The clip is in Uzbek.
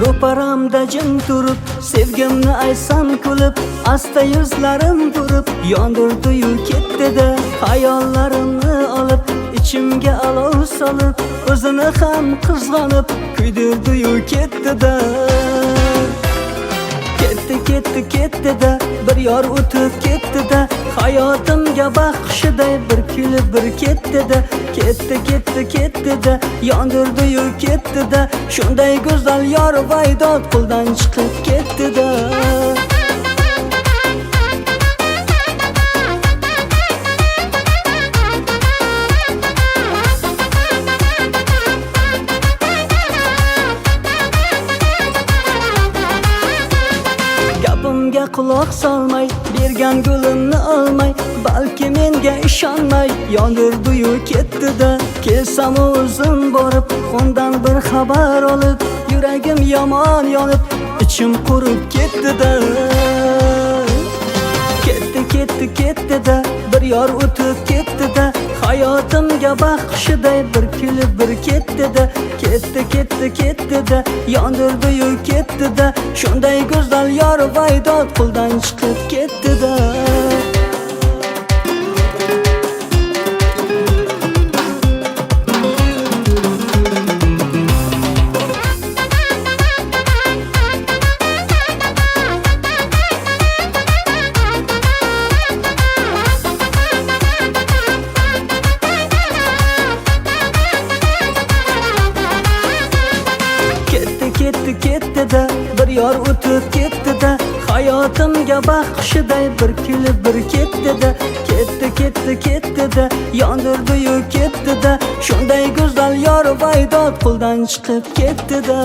Ro'paramda jim turib, sevgimni aytsam kulib, asta yuzlarim turib, yondirdi-yu ketdi-da, xayollarimni olib, ichimga olov solib, o'zini ham qizg'onib, kuydirdi-yu ketdi-da. Ketdi-da, bir yor o'tib ketdi-da, hayotimga baxshiday bir kulib bir ketdi-da. Ketdi-da, yondirdi-yu ketdi-da, shunday go'zal yor vaydod qo'ldan chiqib ketdi-da. Gapimga quloq solmay, bergan gulimni olmay, balki menga ishonmay, yondirdi-yu ketdi-da. Kelsam o'zim borib, undan bir xabar olib, yuragim yomon yonib, ichim qurib ketdi-da. Ketdi-da, bir yor o'tib ketdi-da, hayotimga baxshiday bir kulib bir ketdi-da. Ketdi-da, yondirdi-yu ketdi-da, shunday go'zal yor vaydod qo'ldan chiqib ketdi-da. Ketdi-da, bir yor o'tib ketdi-da, hayotimga baxshiday bir kulib bir ketdi-da. Ketdi-da, yondirdi-yu ketdi-da, shunday go'zal yor vaydod qo'ldan chiqib ketdi-da.